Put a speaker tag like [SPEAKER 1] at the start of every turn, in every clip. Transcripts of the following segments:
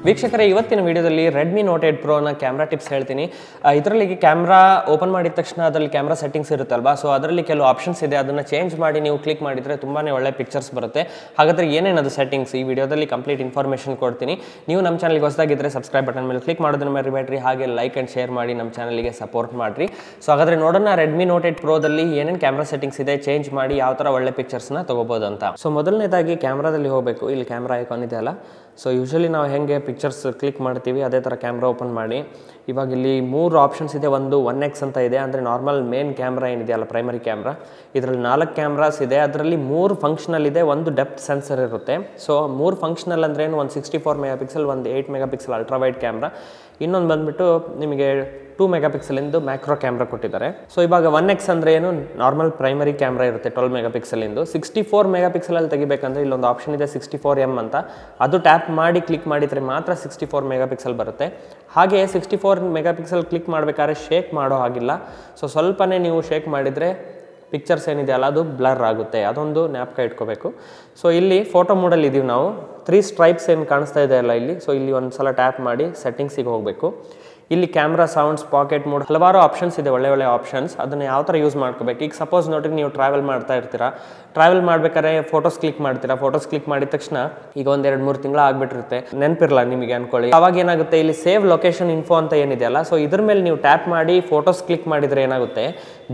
[SPEAKER 1] ವೀಕ್ಷಕರೇ ಇವತ್ತಿನ ವಿಡಿಯೋದಲ್ಲಿ ರೆಡ್ಮಿ ನೋಟ್ 8 Pro ನ ಕ್ಯಾಮ್ರಾ ಟಿಪ್ಸ್ ಹೇಳ್ತೀನಿ. ಇದರಲ್ಲಿ ಕ್ಯಾಮ್ರಾ ಓಪನ್ ಮಾಡಿದ ತಕ್ಷಣ ಅದರಲ್ಲಿ ಕ್ಯಾಮ್ರಾ ಸೆಟ್ಟಿಂಗ್ಸ್ ಇರುತ್ತಲ್ವಾ, ಸೊ ಅದರಲ್ಲಿ ಕೆಲವು ಆಪ್ಷನ್ಸ್ ಇದೆ. ಅದನ್ನು ಚೇಂಜ್ ಮಾಡಿ ನೀವು ಕ್ಲಿಕ್ ಮಾಡಿದರೆ ತುಂಬಾನೇ ಒಳ್ಳೆ ಪಿಕ್ಚರ್ಸ್ ಬರುತ್ತೆ. ಹಾಗಾದರೆ ಏನೇನದು ಸೆಟ್ಟಿಂಗ್ಸ್ ಈ ವಿಡಿಯೋದಲ್ಲಿ ಕಂಪ್ಲೀಟ್ ಇನ್ಫಾರ್ಮೇಷನ್ ಕೊಡ್ತೀನಿ. ನೀವು ನಮ್ಮ ಚಾನಲ್ಗೆ ಹೊಸದಾಗಿದ್ದರೆ ಸಬ್ಸ್ಕ್ರೈಬ್ ಬಟನ್ ಮೇಲೆ ಕ್ಲಿಕ್ ಮಾಡೋದನ್ನ ಮರಿಬೇಡ್ರಿ. ಹಾಗೆ ಲೈಕ್ ಆ್ಯಂಡ್ ಶೇರ್ ಮಾಡಿ ನಮ್ಮ ಚಾನಲ್ಗೆ ಸಪೋರ್ಟ್ ಮಾಡಿರಿ. ಸೊ ಹಾಗಾದರೆ ನೋಡೋಣ ರೆಡ್ಮಿ ನೋಟ್ 8 Proದಲ್ಲಿ ಏನೇನು ಕ್ಯಾಮ್ರಾ ಸೆಟ್ಟಿಂಗ್ಸ್ ಇದೆ, ಚೇಂಜ್ ಮಾಡಿ ಯಾವ ಥರ ಒಳ್ಳೆ ಪಿಕ್ಚರ್ಸ್ನ ತೊಗೋಬೋದು ಅಂತ. ಸೊ ಮೊದಲನೇದಾಗಿ ಕ್ಯಾಮ್ರಾದಲ್ಲಿ ಹೋಗಬೇಕು. ಇಲ್ಲಿ ಕ್ಯಾಮ್ರಾ ಐಕಾನ್ ಇದೆ ಅಲ್ಲ, ಸೊ ಯೂಶಲಿ ನಾವು ಹೆಂಗೆ ಪಿಕ್ಚರ್ಸ್ ಕ್ಲಿಕ್ ಮಾಡ್ತೀವಿ ಅದೇ ಥರ ಕ್ಯಾಮ್ರಾ ಓಪನ್ ಮಾಡಿ. ಇವಾಗ ಇಲ್ಲಿ 3 ಆಪ್ಷನ್ಸ್ ಇದೆ. ಒಂದು 1x ಅಂತ ಇದೆ, ಅಂದರೆ ನಾರ್ಮಲ್ ಮೇನ್ ಕ್ಯಾಮ್ರಾ ಏನಿದೆಯಲ್ಲ ಪ್ರೈಮರಿ ಕ್ಯಾಮ್ರಾ, ಇದರಲ್ಲಿ 4 ಕ್ಯಾಮ್ರಾಸ್ ಇದೆ. ಅದರಲ್ಲಿ 3 ಫಂಕ್ಷನಲ್ ಇದೆ, ಒಂದು ಡೆಪ್ತ್ ಸೆನ್ಸರ್ ಇರುತ್ತೆ. ಸೊ 3 ಫಂಕ್ಷನಲ್ ಅಂದ್ರೆ ಏನು, ಒಂದು 64 ಮೆಗಾಪಿಕ್ಸೆಲ್, ಒಂದು 8 ಮೆಗಾಪಿಕ್ಸೆಲ್ ಅಲ್ಟ್ರಾ ವೈಡ್ ಕ್ಯಾಮ್ರಾ, ಇನ್ನೊಂದು ಬಂದುಬಿಟ್ಟು ನಿಮಗೆ 2 ಮೆಗಾಪಿಕ್ಸೆಲಿಂದು ಮ್ಯಾಕ್ರೋ ಕ್ಯಾಮ್ರಾ ಕೊಟ್ಟಿದ್ದಾರೆ. ಸೊ ಇವಾಗ 1x ಅಂದರೆ ಏನು, ನಾರ್ಮಲ್ ಪ್ರೈಮರಿ ಕ್ಯಾಮ್ರಾ ಇರುತ್ತೆ 12 ಮೆಗಾಪಿಕ್ಸೆಲಿಂದು. 64 ಮೆಗಾಪಿಕ್ಸೆಲಲ್ಲಿ ತೆಗಿಬೇಕಂದ್ರೆ ಇಲ್ಲೊಂದು ಆಪ್ಷನ್ ಇದೆ 64mm ಅಂತ, ಅದು ಟ್ಯಾಪ್ ಮಾಡಿ ಕ್ಲಿಕ್ ಮಾಡಿದರೆ ಮಾತ್ರ 64 ಮೆಗಾಪಿಕ್ಸೆಲ್ ಬರುತ್ತೆ. ಹಾಗೆ 64 ಮೆಗಾಪಿಕ್ಸೆಲ್ ಕ್ಲಿಕ್ ಮಾಡಬೇಕಾದ್ರೆ ಶೇಕ್ ಮಾಡೋ ಹಾಗಿಲ್ಲ. ಸೊ ಸ್ವಲ್ಪನೇ ನೀವು ಶೇಕ್ ಮಾಡಿದರೆ ಪಿಕ್ಚರ್ಸ್ ಏನಿದೆ ಅಲ್ಲ ಅದು ಬ್ಲರ್ ಆಗುತ್ತೆ, ಅದೊಂದು ಜ್ಞಾಪಕ ಇಟ್ಕೋಬೇಕು. ಸೊ ಇಲ್ಲಿ ಫೋಟೋ ಮೋಡಲ್ಲಿ ಇದ್ದೀವಿ ನಾವು. 3 ಸ್ಟ್ರೈಪ್ಸ್ ಏನು ಕಾಣಿಸ್ತಾ ಇದೆ ಅಲ್ಲ ಇಲ್ಲಿ, ಸೊ ಇಲ್ಲಿ ಒಂದು ಸಲ ಟ್ಯಾಪ್ ಮಾಡಿ ಸೆಟ್ಟಿಂಗ್ಸಿಗೆ ಹೋಗಬೇಕು. ಇಲ್ಲಿ ಕ್ಯಾಮ್ರಾ, ಸೌಂಡ್ಸ್, ಪಾಕೆಟ್ ಮೋಡ್, ಹಲವಾರು ಆಪ್ಷನ್ಸ್ ಇದೆ, ಒಳ್ಳೆ ಆಪ್ಷನ್ಸ್. ಅದನ್ನು ಯಾವ ಥರ ಯೂಸ್ ಮಾಡ್ಕೋಬೇಕು. ಈಗ ಸಪೋಸ್ ನೋಡ್ರಿ ನೀವು ಟ್ರಾವೆಲ್ ಮಾಡ್ತಾ ಇರ್ತೀರಾ, ಟ್ರಾವೆಲ್ ಮಾಡ್ಬೇಕಾದ್ರೆ ಫೋಟೋಸ್ ಕ್ಲಿಕ್ ಮಾಡ್ತೀರಾ. ಫೋಟೋಸ್ ಕ್ಲಿಕ್ ಮಾಡಿದ ತಕ್ಷಣ ಈಗ ಒಂದು 2-3 ತಿಂಗಳು ಆಗಿಬಿಟ್ಟಿರುತ್ತೆ, ನೆನಪಿರಲ್ಲ ನಿಮಗೆ ಅನ್ಕೊಳ್ಳಿ. ಅವಾಗ ಏನಾಗುತ್ತೆ, ಇಲ್ಲಿ ಸೇವ್ ಲೊಕೇಶನ್ ಇನ್ಫೋ ಅಂತ ಏನಿದೆಯಲ್ಲ, ಸೊ ಇದ್ರ ಮೇಲೆ ನೀವು ಟ್ಯಾಪ್ ಮಾಡಿ ಫೋಟೋಸ್ ಕ್ಲಿಕ್ ಮಾಡಿದರೆ ಏನಾಗುತ್ತೆ,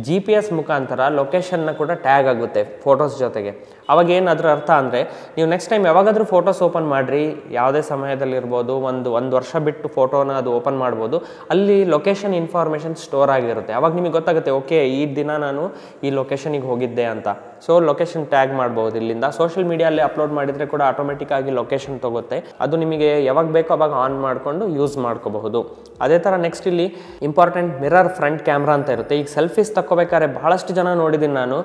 [SPEAKER 1] GPS ಮುಖಾಂತರ ಲೊಕೇಶನ್ನ ಕೂಡ ಟ್ಯಾಗ್ ಆಗುತ್ತೆ ಫೋಟೋಸ್ ಜೊತೆಗೆ. ಅವಾಗ ಏನಾದರೂ ಅರ್ಥ ಅಂದರೆ ನೀವು ನೆಕ್ಸ್ಟ್ ಟೈಮ್ ಯಾವಾಗಾದರೂ ಫೋಟೋಸ್ ಓಪನ್ ಮಾಡಿರಿ, ಯಾವುದೇ ಸಮಯದಲ್ಲಿರ್ಬೋದು, ಒಂದು ವರ್ಷ ಬಿಟ್ಟು ಫೋಟೋನ ಅದು ಓಪನ್ ಮಾಡ್ಬೋದು, ಅಲ್ಲಿ ಲೊಕೇಶನ್ ಇನ್ಫಾರ್ಮೇಷನ್ ಸ್ಟೋರ್ ಆಗಿರುತ್ತೆ. ಅವಾಗ ನಿಮಗೆ ಗೊತ್ತಾಗುತ್ತೆ, ಓಕೆ ಈ ದಿನ ನಾನು ಈ ಲೊಕೇಶನಿಗೆ ಹೋಗಿದ್ದೆ ಅಂತ. ಸೊ ಲೊಕೇಶನ್ ಟ್ಯಾಗ್ ಮಾಡ್ಬೋದು ಇಲ್ಲಿಂದ. ಸೋಷಿಯಲ್ ಮೀಡಿಯಲ್ಲಿ ಅಪ್ಲೋಡ್ ಮಾಡಿದರೆ ಕೂಡ ಆಟೋಮೆಟಿಕ್ ಆಗಿ ಲೊಕೇಶನ್ ತಗೋತ್ತೆ. ಅದು ನಿಮಗೆ ಯಾವಾಗ ಬೇಕೋ ಅವಾಗ ಆನ್ ಮಾಡಿಕೊಂಡು ಯೂಸ್ ಮಾಡ್ಕೋಬಹುದು. ಅದೇ ಥರ ನೆಕ್ಸ್ಟ್ ಇಲ್ಲಿ ಇಂಪಾರ್ಟೆಂಟ್ ಮಿರರ್ ಫ್ರಂಟ್ ಕ್ಯಾಮ್ರಾ ಅಂತ ಇರುತ್ತೆ. ಈಗ ಸೆಲ್ಫೀಸ್ ತಗೋಬೇಕಾದ್ರೆ ಬಹಳಷ್ಟು ಜನ ನೋಡಿದ್ದೀನಿ ನಾನು,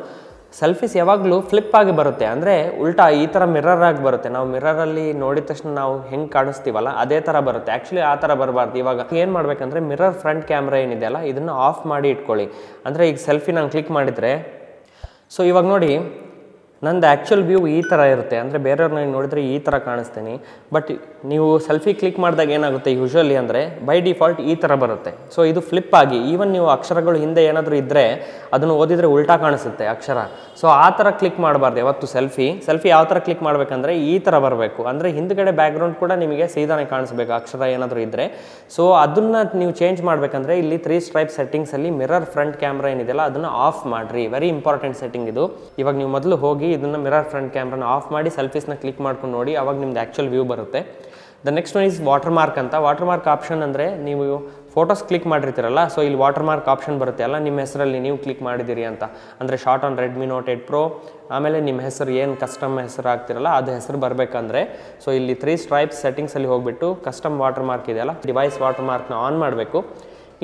[SPEAKER 1] ಸೆಲ್ಫೀಸ್ ಯಾವಾಗಲೂ ಫ್ಲಿಪ್ ಆಗಿ ಬರುತ್ತೆ, ಅಂದರೆ ಉಲ್ಟಾ ಈ ಥರ ಮಿರರ್ ಆಗಿ ಬರುತ್ತೆ. ನಾವು ಮಿರರಲ್ಲಿ ನೋಡಿದ ತಕ್ಷಣ ನಾವು ಹೆಂಗೆ ಕಾಣಿಸ್ತೀವಲ್ಲ ಅದೇ ಥರ ಬರುತ್ತೆ. ಆ್ಯಕ್ಚುಲಿ ಆ ಥರ ಬರಬಾರ್ದು. ಇವಾಗ ಏನು ಮಾಡಬೇಕಂದ್ರೆ ಮಿರರ್ ಫ್ರಂಟ್ ಕ್ಯಾಮ್ರಾ ಏನಿದೆಯಲ್ಲ ಇದನ್ನು ಆಫ್ ಮಾಡಿ ಇಟ್ಕೊಳ್ಳಿ. ಅಂದರೆ ಈಗ ಸೆಲ್ಫಿ ನಾನು ಕ್ಲಿಕ್ ಮಾಡಿದರೆ, ಸೊ ಇವಾಗ ನೋಡಿ ನಂದು ಆ್ಯಕ್ಚುಲ್ ವ್ಯೂ ಈ ಥರ ಇರುತ್ತೆ, ಅಂದರೆ ಬೇರೆಯವ್ರನ್ನ ನೋಡಿದರೆ ಈ ಥರ ಕಾಣಿಸ್ತೀನಿ. ಬಟ್ ನೀವು ಸೆಲ್ಫಿ ಕ್ಲಿಕ್ ಮಾಡಿದಾಗ ಏನಾಗುತ್ತೆ ಯೂಶ್ವಲಿ ಅಂದರೆ ಬೈ ಡಿಫಾಲ್ಟ್ ಈ ಥರ ಬರುತ್ತೆ. ಸೊ ಇದು ಫ್ಲಿಪ್ ಆಗಿ, ಈವನ್ ನೀವು ಅಕ್ಷರಗಳು ಹಿಂದೆ ಏನಾದರೂ ಇದ್ದರೆ ಅದನ್ನು ಓದಿದರೆ ಉಲ್ಟಾ ಕಾಣಿಸುತ್ತೆ ಅಕ್ಷರ. ಸೊ ಆ ಥರ ಕ್ಲಿಕ್ ಮಾಡಬಾರ್ದು ಯಾವತ್ತು. ಸೆಲ್ಫಿ ಯಾವ ಥರ ಕ್ಲಿಕ್ ಮಾಡಬೇಕಂದ್ರೆ ಈ ಥರ ಬರಬೇಕು, ಅಂದರೆ ಹಿಂದ್ಗಡೆ ಬ್ಯಾಕ್ಗ್ರೌಂಡ್ ಕೂಡ ನಿಮಗೆ ಸೀದಾನೆ ಕಾಣಿಸ್ಬೇಕು ಅಕ್ಷರ ಏನಾದರೂ ಇದ್ದರೆ. ಸೊ ಅದನ್ನು ನೀವು ಚೇಂಜ್ ಮಾಡಬೇಕಂದ್ರೆ ಇಲ್ಲಿ 3 ಸ್ಟ್ರೈಪ್ ಸೆಟ್ಟಿಂಗ್ಸಲ್ಲಿ ಮಿರರ್ ಫ್ರಂಟ್ ಕ್ಯಾಮ್ರಾ ಏನಿದೆಯಲ್ಲ ಅದನ್ನು ಆಫ್ ಮಾಡಿರಿ. ವೆರಿ ಇಂಪಾರ್ಟೆಂಟ್ ಸೆಟ್ಟಿಂಗ್ ಇದು. ಇವಾಗ ನೀವು ಮೊದಲು ಹೋಗಿ ಇದನ್ನು ಮಿರರ್ ಫ್ರಂಟ್ ಕ್ಯಾಮ್ರಾನ ಆಫ್ ಮಾಡಿ ಸೆಲ್ಫೀಸ್ನ ಕ್ಲಿಕ್ ಮಾಡ್ಕೊಂಡು ನೋಡಿ, ಅವಾಗ ನಿಮ್ದು ಆ್ಯಕ್ಚುಲ್ ವ್ಯೂ ಬರುತ್ತೆ. The next one is water mark ಅಂತ. ವಾಟರ್ ಮಾರ್ಕ್ ಆಪ್ಷನ್ ಅಂದರೆ ನೀವು ಫೋಟೋಸ್ ಕ್ಲಿಕ್ ಮಾಡಿರ್ತೀರಲ್ಲ, ಸೊ ಇಲ್ಲಿ ವಾಟರ್ ಮಾರ್ಕ್ ಆಪ್ಷನ್ ಬರುತ್ತೆ ಅಲ್ಲ, ನಿಮ್ಮ ಹೆಸರಲ್ಲಿ ನೀವು ಕ್ಲಿಕ್ ಮಾಡಿದ್ದೀರಿ ಅಂತ, ಅಂದರೆ short on Redmi note 8 Pro, ಆಮೇಲೆ ನಿಮ್ಮ ಹೆಸರು ಏನು ಕಸ್ಟಮ್ ಹೆಸರು ಆಗ್ತಿರಲ್ಲ ಅದು ಹೆಸರು ಬರಬೇಕಂದ್ರೆ ಸೊ ಇಲ್ಲಿ 3 ಸ್ಟ್ರೈಪ್ಸ್ ಸೆಟ್ಟಿಂಗ್ಸಲ್ಲಿ ಹೋಗ್ಬಿಟ್ಟು ಕಸ್ಟಮ್ ವಾಟರ್ ಮಾರ್ಕ್ ಇದೆಯಲ್ಲ, ಡಿವೈಸ್ ವಾಟರ್ ಮಾರ್ಕ್ನ ಆನ್ ಮಾಡಬೇಕು.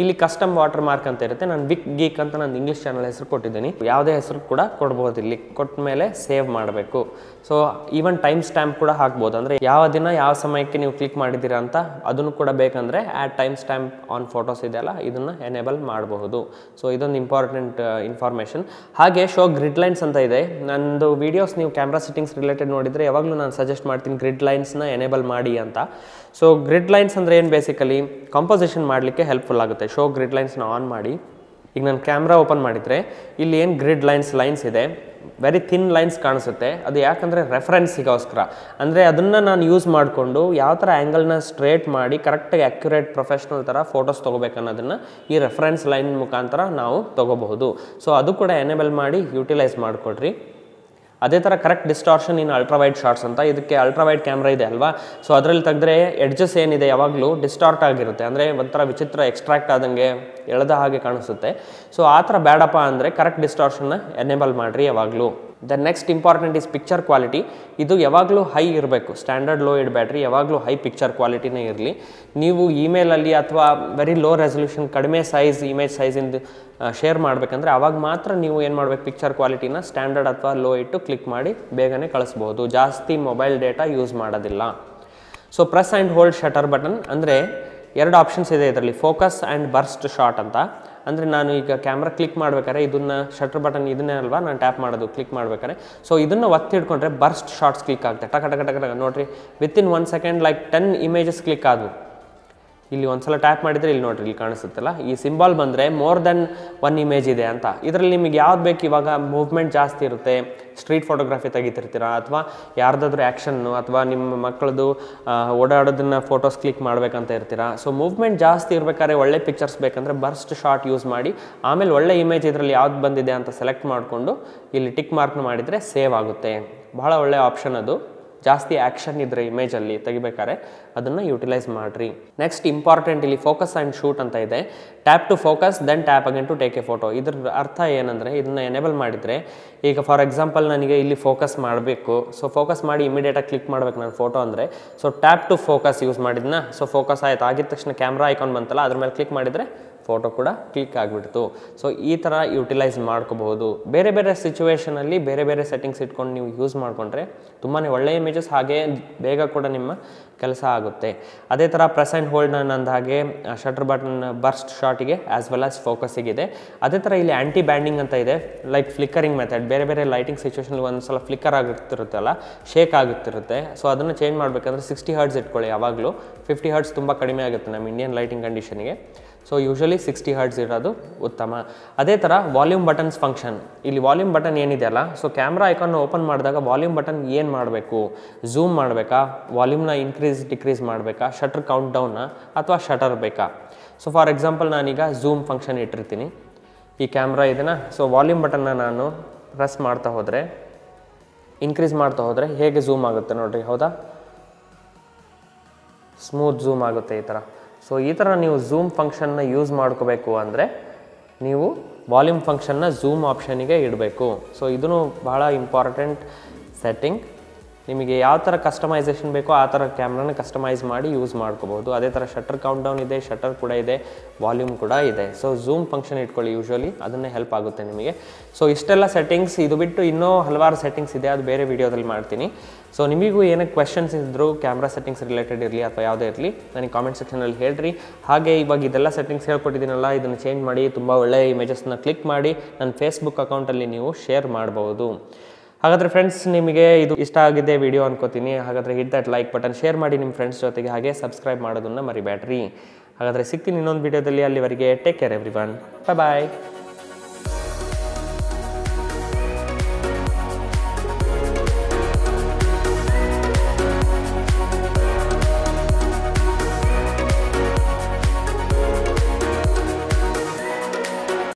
[SPEAKER 1] ಇಲ್ಲಿ ಕಸ್ಟಮ್ ವಾಟರ್ ಮಾರ್ಕ್ ಅಂತ ಇರುತ್ತೆ. ನಾನು ವಿಕ್ ಗೀಕ್ ಅಂತ ನಾನು ಇಂಗ್ಲೀಷ್ ಚಾನಲ್ ಹೆಸರು ಕೊಟ್ಟಿದ್ದೀನಿ, ಯಾವುದೇ ಹೆಸರು ಕೂಡ ಕೊಡ್ಬೋದು. ಇಲ್ಲಿ ಕೊಟ್ಟ ಮೇಲೆ ಸೇವ್ ಮಾಡಬೇಕು. ಸೊ ಈವನ್ ಟೈಮ್ ಸ್ಟ್ಯಾಂಪ್ ಕೂಡ ಹಾಕ್ಬೋದು, ಅಂದರೆ ಯಾವ ದಿನ ಯಾವ ಸಮಯಕ್ಕೆ ನೀವು ಕ್ಲಿಕ್ ಮಾಡಿದ್ದೀರಾ ಅಂತ ಅದನ್ನು ಕೂಡ ಬೇಕಂದರೆ add time stamp on photos ಇದೆಯಲ್ಲ ಇದನ್ನು ಎನೇಬಲ್ ಮಾಡಬಹುದು. ಸೊ ಇದೊಂದು ಇಂಪಾರ್ಟೆಂಟ್ ಇನ್ಫಾರ್ಮೇಷನ್. ಹಾಗೆ ಶೋ ಗ್ರಿಡ್ ಲೈನ್ಸ್ ಅಂತ ಇದೆ. ನಂದು ವೀಡಿಯೋಸ್ ನೀವು ಕ್ಯಾಮ್ರಾ ಸೆಟ್ಟಿಂಗ್ಸ್ ರಿಲೇಟೆಡ್ ನೋಡಿದರೆ ಯಾವಾಗಲೂ ನಾನು ಸಜೆಸ್ಟ್ ಮಾಡ್ತೀನಿ ಗ್ರಿಡ್ ಲೈನ್ಸ್ನ ಎನೇಬಲ್ ಮಾಡಿ ಅಂತ. ಸೊ ಗ್ರಿಡ್ ಲೈನ್ಸ್ ಅಂದರೆ ಏನು, ಬೇಸಿಕಲಿ ಕಂಪೋಸಿಷನ್ ಮಾಡಲಿಕ್ಕೆ ಹೆಲ್ಪ್ಫುಲ್ ಆಗುತ್ತೆ. ಶೋ ಗ್ರಿಡ್ ಲೈನ್ಸ್ನ ಆನ್ ಮಾಡಿ. ಈಗ ನಾನು ಕ್ಯಾಮ್ರಾ ಓಪನ್ ಮಾಡಿದರೆ ಇಲ್ಲಿ ಏನು ಗ್ರಿಡ್ ಲೈನ್ಸ್ ಇದೆ, ವೆರಿ ಥಿನ್ ಲೈನ್ಸ್ ಕಾಣಿಸುತ್ತೆ. ಅದು ಯಾಕಂದರೆ ರೆಫರೆನ್ಸಿಗೋಸ್ಕರ, ಅಂದರೆ ಅದನ್ನು ನಾನು ಯೂಸ್ ಮಾಡಿಕೊಂಡು ಯಾವ ಥರ ಆ್ಯಂಗಲ್ನ ಸ್ಟ್ರೇಟ್ ಮಾಡಿ ಕರೆಕ್ಟಾಗಿ ಅಕ್ಯುರೇಟ್ ಪ್ರೊಫೆಷ್ನಲ್ ಥರ ಫೋಟೋಸ್ ತೊಗೋಬೇಕನ್ನೋದನ್ನು ಈ ರೆಫರೆನ್ಸ್ ಲೈನ್ ಮುಖಾಂತರ ನಾವು ತೊಗೋಬಹುದು. ಸೊ ಅದು ಕೂಡ ಎನೇಬಲ್ ಮಾಡಿ ಯೂಟಿಲೈಸ್ ಮಾಡಿಕೊಡ್ರಿ. ಅದೇ ಥರ ಕರೆಕ್ಟ್ ಡಿಸ್ಟಾರ್ಷನ್ ಇನ್ ಅಲ್ಟ್ರಾ ವೈಡ್ ಶಾರ್ಟ್ಸ್ ಅಂತ, ಇದಕ್ಕೆ ಅಲ್ಟ್ರಾ ವೈಡ್ ಕ್ಯಾಮ್ರಾ ಇದೆ ಅಲ್ವಾ, ಸೊ ಅದರಲ್ಲಿ ತೆಗೆದ್ರೆ ಎಡ್ಜಸ್ ಏನಿದೆ ಯಾವಾಗಲೂ ಡಿಸ್ಟಾರ್ಟ್ ಆಗಿರುತ್ತೆ, ಅಂದರೆ ಒಂಥರ ವಿಚಿತ್ರ ಎಕ್ಸ್ಟ್ರಾಕ್ಟ್ ಆದಂಗೆ ಎಳೆದ ಹಾಗೆ ಕಾಣಿಸುತ್ತೆ. ಸೊ ಆ ಥರ ಬೇಡಪ್ಪ ಅಂದರೆ ಕರೆಕ್ಟ್ ಡಿಸ್ಟಾರ್ಷನ್ನ ಎನೇಬಲ್ ಮಾಡಿರಿ ಯಾವಾಗಲೂ. The next important is picture quality. ಇದು ಯಾವಾಗಲೂ ಹೈ ಇರಬೇಕು, ಸ್ಟ್ಯಾಂಡರ್ಡ್ ಲೋ ಇಡಬೇಡ್ರಿ, ಯಾವಾಗಲೂ ಹೈ ಪಿಕ್ಚರ್ ಕ್ವಾಲಿಟಿನೇ ಇರಲಿ. ನೀವು ಇಮೇಲಲ್ಲಿ ಅಥವಾ ವೆರಿ ಲೋ ರೆಸಲ್ಯೂಷನ್ ಕಡಿಮೆ ಸೈಜ್ ಇಮೇಜ್ ಸೈಜಿಂದು ಶೇರ್ ಮಾಡಬೇಕಂದ್ರೆ ಆವಾಗ ಮಾತ್ರ ನೀವು ಏನು ಮಾಡಬೇಕು, ಪಿಕ್ಚರ್ ಕ್ವಾಲಿಟಿನ ಸ್ಟ್ಯಾಂಡರ್ಡ್ ಅಥವಾ ಲೋ ಇಟ್ಟು ಕ್ಲಿಕ್ ಮಾಡಿ ಬೇಗನೆ ಕಳಿಸ್ಬೋದು. ಜಾಸ್ತಿ ಮೊಬೈಲ್ ಡೇಟಾ ಯೂಸ್ ಮಾಡೋದಿಲ್ಲ. So press and hold shutter button, ಅಂದರೆ 2 ಆಪ್ಷನ್ಸ್ ಇದೆ ಇದರಲ್ಲಿ, ಫೋಕಸ್ ಆ್ಯಂಡ್ ಬರ್ಸ್ಟ್ ಶಾಟ್ ಅಂತ. ಅಂದರೆ ನಾನು ಈಗ ಕ್ಯಾಮ್ರಾ ಕ್ಲಿಕ್ ಮಾಡ್ಬೇಕಾದ್ರೆ ಇದನ್ನು ಶಟರ್ ಬಟನ್ ಇದನ್ನೇ ಅಲ್ವಾ ನಾನು ಟ್ಯಾಪ್ ಮಾಡೋದು ಕ್ಲಿಕ್ ಮಾಡ್ಬೇಕಾದ್ರೆ, ಸೊ ಇದನ್ನು ಒತ್ತಿ ಹಿಡ್ಕೊಂಡ್ರೆ ಬರ್ಸ್ಟ್ ಶಾರ್ಟ್ಸ್ ಕ್ಲಿಕ್ ಆಗುತ್ತೆ, ಟಕ ಟಕ ಟಕ ಟಕ ನೋಡಿರಿ, within 1 second like 10 images click ಆದವು. ಇಲ್ಲಿ ಒಂದ್ಸಲ ಟ್ಯಾಪ್ ಮಾಡಿದರೆ ಇಲ್ಲಿ ನೋಡಿರಿ, ಇಲ್ಲಿ ಕಾಣಿಸುತ್ತಲ್ಲ ಈ ಸಿಂಬಾಲ್ ಬಂದರೆ ಮೋರ್ ದೆನ್ 1 ಇಮೇಜ್ ಇದೆ ಅಂತ. ಇದರಲ್ಲಿ ನಿಮಗೆ ಯಾವ್ದು ಬೇಕು, ಇವಾಗ ಮೂವ್ಮೆಂಟ್ ಜಾಸ್ತಿ ಇರುತ್ತೆ, ಸ್ಟ್ರೀಟ್ ಫೋಟೋಗ್ರಫಿ ತೆಗಿತಿರ್ತೀರಾ, ಅಥವಾ ಯಾರ್ದಾದ್ರೂ ಆ್ಯಕ್ಷನ್ನು, ಅಥವಾ ನಿಮ್ಮ ಮಕ್ಕಳದು ಓಡಾಡೋದನ್ನ ಫೋಟೋಸ್ ಕ್ಲಿಕ್ ಮಾಡಬೇಕಂತ ಇರ್ತೀರಾ. ಸೊ ಮೂವ್ಮೆಂಟ್ ಜಾಸ್ತಿ ಇರಬೇಕಾದ್ರೆ ಒಳ್ಳೆ ಪಿಕ್ಚರ್ಸ್ ಬೇಕಂದರೆ ಬರ್ಸ್ಟ್ ಶಾಟ್ ಯೂಸ್ ಮಾಡಿ, ಆಮೇಲೆ ಒಳ್ಳೆ ಇಮೇಜ್ ಇದರಲ್ಲಿ ಯಾವ್ದು ಬಂದಿದೆ ಅಂತ ಸೆಲೆಕ್ಟ್ ಮಾಡಿಕೊಂಡು ಇಲ್ಲಿ ಟಿಕ್ ಮಾರ್ಕ್ನ ಮಾಡಿದರೆ ಸೇವ್ ಆಗುತ್ತೆ. ಬಹಳ ಒಳ್ಳೆ ಆಪ್ಷನ್ ಅದು. ಜಾಸ್ತಿ ಆ್ಯಕ್ಷನ್ ಇದ್ದರೆ ಇಮೇಜಲ್ಲಿ ತೆಗಿಬೇಕಾದ್ರೆ ಅದನ್ನು ಯುಟಿಲೈಸ್ ಮಾಡಿರಿ. ನೆಕ್ಸ್ಟ್ ಇಂಪಾರ್ಟೆಂಟ್ ಇಲ್ಲಿ ಫೋಕಸ್ ಆ್ಯಂಡ್ ಶೂಟ್ ಅಂತ ಇದೆ. Tap to focus then tap again to take a photo. ಇದ್ರ ಅರ್ಥ ಏನಂದರೆ ಇದನ್ನು ಎನೇಬಲ್ ಮಾಡಿದರೆ, ಈಗ ಫಾರ್ ಎಕ್ಸಾಂಪಲ್ ನನಗೆ ಇಲ್ಲಿ ಫೋಕಸ್ ಮಾಡಬೇಕು, ಸೊ ಫೋಕಸ್ ಮಾಡಿ ಇಮಿಡಿಯೇಟಾಗಿ ಕ್ಲಿಕ್ ಮಾಡಬೇಕು ನಾನು ಫೋಟೋ ಅಂದರೆ, so tap to focus use ಮಾಡಿದ್ನ, ಸೊ ಫೋಕಸ್ ಆಯ್ತು, ಆಗಿದ ತಕ್ಷಣ ಕ್ಯಾಮ್ರಾ ಐಕಾನ್ ಬಂತಲ್ಲ ಅದ್ರ ಮೇಲೆ ಕ್ಲಿಕ್ ಮಾಡಿದರೆ ಫೋಟೋ ಕೂಡ ಕ್ಲಿಕ್ ಆಗಿಬಿಡ್ತು. ಸೊ ಈ ಥರ ಯುಟಿಲೈಸ್ ಮಾಡ್ಕೋಬಹುದು. ಬೇರೆ ಬೇರೆ ಸಿಚುವೇಷನಲ್ಲಿ ಬೇರೆ ಬೇರೆ ಸೆಟ್ಟಿಂಗ್ಸ್ ಇಟ್ಕೊಂಡು ನೀವು ಯೂಸ್ ಮಾಡಿಕೊಂಡ್ರೆ ತುಂಬಾ ಒಳ್ಳೆಯ ಇಮೇಜಸ್, ಹಾಗೆ ಬೇಗ ಕೂಡ ನಿಮ್ಮ ಕೆಲಸ ಆಗುತ್ತೆ. ಅದೇ ಥರ ಪ್ರೆಸ್ ಆ್ಯಂಡ್ ಹೋಲ್ಡ್ ನಂದು ಹಾಗೆ ಶಟರ್ ಬಟನ್ ಬರ್ಸ್ಟ್ ಶಾಟಿಗೆ ಆ್ಯಸ್ ವೆಲ್ ಆಸ್ ಫೋಕಸ್ಸಿಗಿದೆ. ಅದೇ ಥರ ಇಲ್ಲಿ ಆ್ಯಂಟಿ ಬ್ಯಾಂಡಿಂಗ್ ಅಂತ ಇದೆ, ಲೈಕ್ ಫ್ಲಿಕ್ಕರಿಂಗ್ ಮೆಥಡ್. ಬೇರೆ ಬೇರೆ ಲೈಟಿಂಗ್ ಸಿಚುವೇಷನಲ್ಲಿ ಒಂದು ಸಲ ಫ್ಲಿಕ್ಕರ್ ಆಗುತ್ತಿರುತ್ತಲ್ಲ, ಶೇಕ್ ಆಗುತ್ತಿರುತ್ತೆ. ಸೊ ಅದನ್ನು ಚೇಂಜ್ ಮಾಡಬೇಕಂದ್ರೆ 60 ಹರ್ಟ್ಸ್ ಇಟ್ಕೊಳ್ಳಿ ಯಾವಾಗಲೂ. 50 ಹರ್ಟ್ಸ್ ತುಂಬ ಕಡಿಮೆ ಆಗುತ್ತೆ ನಮ್ಮ ಇಂಡಿಯನ್ ಲೈಟಿಂಗ್ ಕಂಡೀಷನ್ಗೆ. ಸೊ ಯೂಶಲಿ 60 ಹರ್ಟ್ಸ್ ಇರೋದು ಉತ್ತಮ. ಅದೇ ಥರ ವಾಲ್ಯೂಮ್ ಬಟನ್ಸ್ ಫಂಕ್ಷನ್. ಇಲ್ಲಿ ವಾಲ್ಯೂಮ್ ಬಟನ್ ಏನಿದೆಯಲ್ಲ, ಸೊ ಕ್ಯಾಮ್ರಾ ಐಕಾನ್ ಓಪನ್ ಮಾಡಿದಾಗ ವಾಲ್ಯೂಮ್ ಬಟನ್ ಏನು ಮಾಡಬೇಕು, ಝೂಮ್ ಮಾಡಬೇಕಾ, ವಾಲ್ಯೂಮ್ನ ಇನ್ಕ್ರೀಸ್ ಡಿಕ್ರೀಸ್ ಮಾಡಬೇಕಾ, ಶಟರ್ ಕೌಂಟ್ ಡೌನ್ನ, ಅಥವಾ ಶಟರ್ ಬೇಕಾ. ಸೊ ಫಾರ್ ಎಕ್ಸಾಂಪಲ್ ನಾನೀಗ ಝೂಮ್ ಫಂಕ್ಷನ್ ಇಟ್ಟಿರ್ತೀನಿ, ಈ ಕ್ಯಾಮ್ರಾ ಇದನ್ನು, ಸೊ ವಾಲ್ಯೂಮ್ ಬಟನ್ನ ನಾನು ಪ್ರೆಸ್ ಮಾಡ್ತಾ ಹೋದರೆ, ಇನ್ಕ್ರೀಸ್ ಮಾಡ್ತಾ ಹೋದರೆ ಹೇಗೆ ಝೂಮ್ ಆಗುತ್ತೆ ನೋಡಿರಿ, ಹೌದಾ, ಸ್ಮೂತ್ ಝೂಮ್ ಆಗುತ್ತೆ ಈ ಥರ. ಸೊ ಈ ಥರ ನೀವು ಝೂಮ್ ಫಂಕ್ಷನ್ನ ಯೂಸ್ ಮಾಡ್ಕೋಬೇಕು ಅಂದರೆ ನೀವು ವಾಲ್ಯೂಮ್ ಫಂಕ್ಷನ್ನ ಝೂಮ್ ಆಪ್ಷನಿಗೆ ಇಡಬೇಕು. ಸೊ ಇದೂ ಬಹಳ ಇಂಪಾರ್ಟೆಂಟ್ ಸೆಟ್ಟಿಂಗ್. ನಿಮಗೆ ಯಾವ ಥರ ಕಸ್ಟಮೈಸೇಷನ್ ಬೇಕೋ ಆ ಥರ ಕ್ಯಾಮ್ರಾನ ಕಸ್ಟಮೈಸ್ ಮಾಡಿ ಯೂಸ್ ಮಾಡ್ಕೋಬೋದು. ಅದೇ ಥರ ಶಟರ್ ಕೌಂಟ್ ಡೌನ್ ಇದೆ, ಶಟರ್ ಕೂಡ ಇದೆ, ವಾಲ್ಯೂಮ್ ಕೂಡ ಇದೆ. ಸೊ ಝೂಮ್ ಫಂಕ್ಷನ್ ಇಟ್ಕೊಳ್ಳಿ, ಯೂಶ್ವಲಿ ಅದನ್ನೇ ಹೆಲ್ಪ್ ಆಗುತ್ತೆ ನಿಮಗೆ. ಸೊ ಇಷ್ಟೆಲ್ಲ ಸೆಟ್ಟಿಂಗ್ಸ್, ಇದು ಬಿಟ್ಟು ಇನ್ನೂ ಹಲವಾರು ಸೆಟ್ಟಿಂಗ್ಸ್ ಇದೆ, ಅದು ಬೇರೆ ವೀಡಿಯೋದಲ್ಲಿ ಮಾಡ್ತೀನಿ. ಸೊ ನಿಮಗೂ ಏನಕ್ಕೆ ಕ್ವೆಶನ್ಸ್ ಇದ್ದರೂ ಕ್ಯಾಮ್ರಾ ಸೆಟ್ಟಿಂಗ್ಸ್ ರಿಲೇಟೆಡ್ ಇರಲಿ ಅಥವಾ ಯಾವುದೇ ಇರಲಿ ನನಗೆ ಕಾಮೆಂಟ್ ಸೆಕ್ಷನಲ್ಲಿ ಹೇಳ್ರಿ. ಹಾಗೆ ಇವಾಗ ಇದೆಲ್ಲ ಸೆಟ್ಟಿಂಗ್ಸ್ ಹೇಳ್ಕೊಟ್ಟಿದ್ದೀನಲ್ಲ, ಇದನ್ನು ಚೇಂಜ್ ಮಾಡಿ ತುಂಬ ಒಳ್ಳೆಯ ಇಮೇಜಸ್ನ ಕ್ಲಿಕ್ ಮಾಡಿ ನನ್ನ ಫೇಸ್ಬುಕ್ ಅಕೌಂಟಲ್ಲಿ ನೀವು ಶೇರ್ ಮಾಡ್ಬೋದು. ಹಾಗಾದರೆ ಫ್ರೆಂಡ್ಸ್, ನಿಮಗೆ ಇದು ಇಷ್ಟ ಆಗಿದೆ ವಿಡಿಯೋ ಅನ್ಕೋತೀನಿ. ಹಾಗಾದರೆ hit that like button, share ಮಾಡಿ ನಿಮ್ಮ ಫ್ರೆಂಡ್ಸ್ ಜೊತೆಗೆ, ಹಾಗೆ ಸಬ್ಸ್ಕ್ರೈಬ್ ಮಾಡೋದನ್ನು ಮರಿಬೇಡ್ರಿ. ಹಾಗಾದರೆ ಸಿಗ್ತೀನಿ ಇನ್ನೊಂದು ವಿಡಿಯೋದಲ್ಲಿ. ಅಲ್ಲಿವರೆಗೆ ಟೇಕ್ ಕೇರ್ ಎವ್ರಿವನ್, ಬಾಯ್ ಬಾಯ್.